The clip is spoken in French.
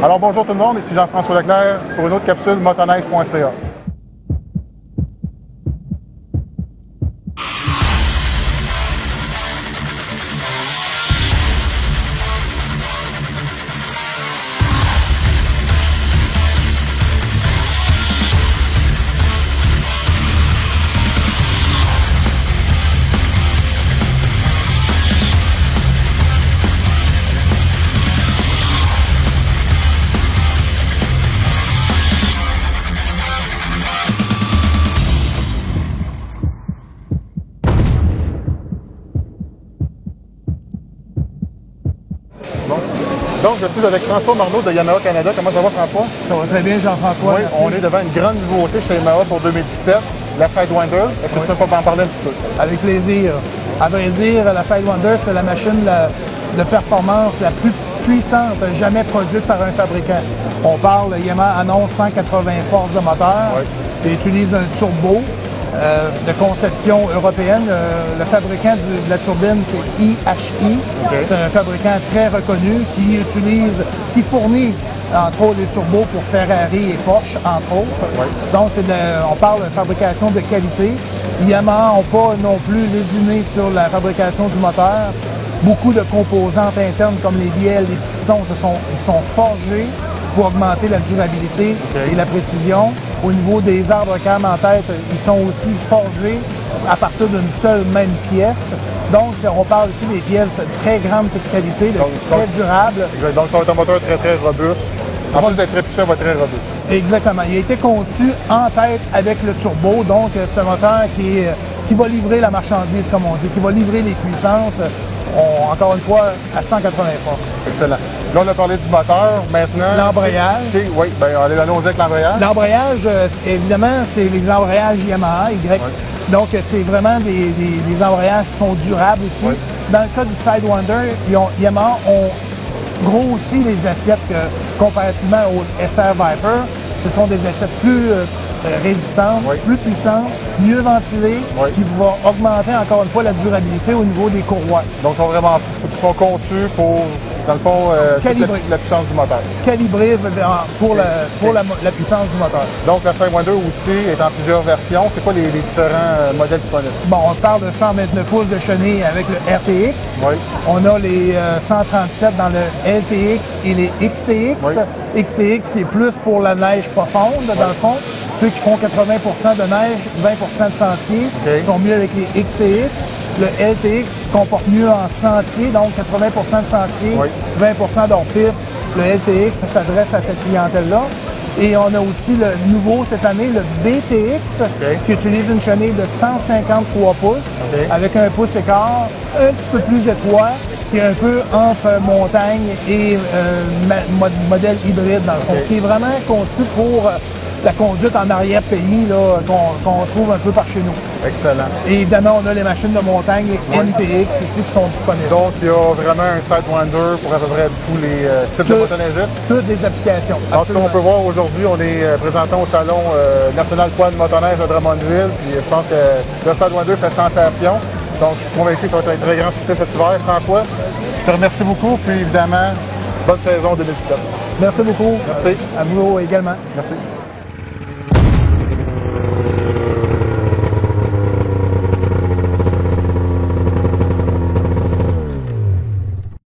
Alors bonjour tout le monde, ici Jean-François Leclerc pour une autre capsule motoneige.ca. Donc, je suis avec François Morneau de Yamaha Canada. Comment ça va, François? Ça va très bien, Jean-François. Oui, on est devant une grande nouveauté chez Yamaha pour 2017, la Sidewinder. Est-ce que tu peux m'en parler un petit peu? Avec plaisir. À vrai dire, la Sidewinder, c'est la machine de performance la plus puissante jamais produite par un fabricant. On parle, Yamaha annonce 180 forces de moteur et utilise un turbo de conception européenne. Le fabricant de la turbine, c'est IHI. Okay. C'est un fabricant très reconnu qui fournit entre autres des turbos pour Ferrari et Porsche, entre autres. Donc, on parle de fabrication de qualité. Yamaha n'ont pas non plus lésiné sur la fabrication du moteur. Beaucoup de composantes internes comme les bielles, les pistons, ils sont forgés pour augmenter la durabilité et la précision. Au niveau des arbres cam en tête, ils sont aussi forgés à partir d'une seule même pièce. Donc, on parle ici des pièces de très grande qualité, très durables. Donc, ça va être un moteur très, très robuste. En plus d'être très puissant, il va être très robuste. Exactement. Il a été conçu en tête avec le turbo. Donc, c'est un moteur qui va livrer la marchandise, comme on dit, qui va livrer les puissances. Encore une fois, à 180 forces. Excellent. Là, on a parlé du moteur. Maintenant, l'embrayage. Oui, bien, allons-y avec l'embrayage. L'embrayage, évidemment, c'est les embrayages Yamaha, Y. Donc, c'est vraiment des embrayages qui sont durables aussi. Dans le cas du Sidewinder, Yamaha ont grossi les assiettes comparativement au SR Viper. Ce sont des assiettes plus résistantes, plus puissantes, mieux ventilées, qui vont augmenter encore une fois la durabilité au niveau des courroies. Donc, ils sont conçus pour, dans le fond, la puissance du moteur. Calibrés pour la puissance du moteur. Donc, la Sidewinder aussi est en plusieurs versions. C'est quoi les différents modèles disponibles? Bon, on parle de 129 pouces de chenille avec le RTX. On a les 137 dans le LTX et les XTX. XTX, c'est plus pour la neige profonde, dans le fond. Ceux qui font 80 de neige, 20 de sentier, sont mieux avec les XTX. Le LTX se comporte mieux en sentier, donc 80 de sentier, 20 d'hors-piste. Le LTX s'adresse à cette clientèle-là. Et on a aussi le nouveau cette année, le BTX, qui utilise une chenille de 153 pouces, avec un pouce écart, un petit peu plus étroit, qui est un peu entre montagne et modèle hybride, dans le fond, qui est vraiment conçu pour la conduite en arrière-pays qu'on trouve un peu par chez nous. Excellent. Et évidemment, on a les machines de montagne, les NTX aussi, qui sont disponibles. Donc, il y a vraiment un Sidewinder pour à peu près tous les types de motoneigistes. Toutes les applications. Alors, ce qu'on peut voir aujourd'hui, on est présentant au Salon National Quad Motoneige de Drummondville. Puis je pense que le Sidewinder fait sensation. Donc, je suis convaincu que ça va être un très grand succès cet hiver. François, je te remercie beaucoup. Puis évidemment, bonne saison 2017. Merci beaucoup. Merci. À vous également. Merci.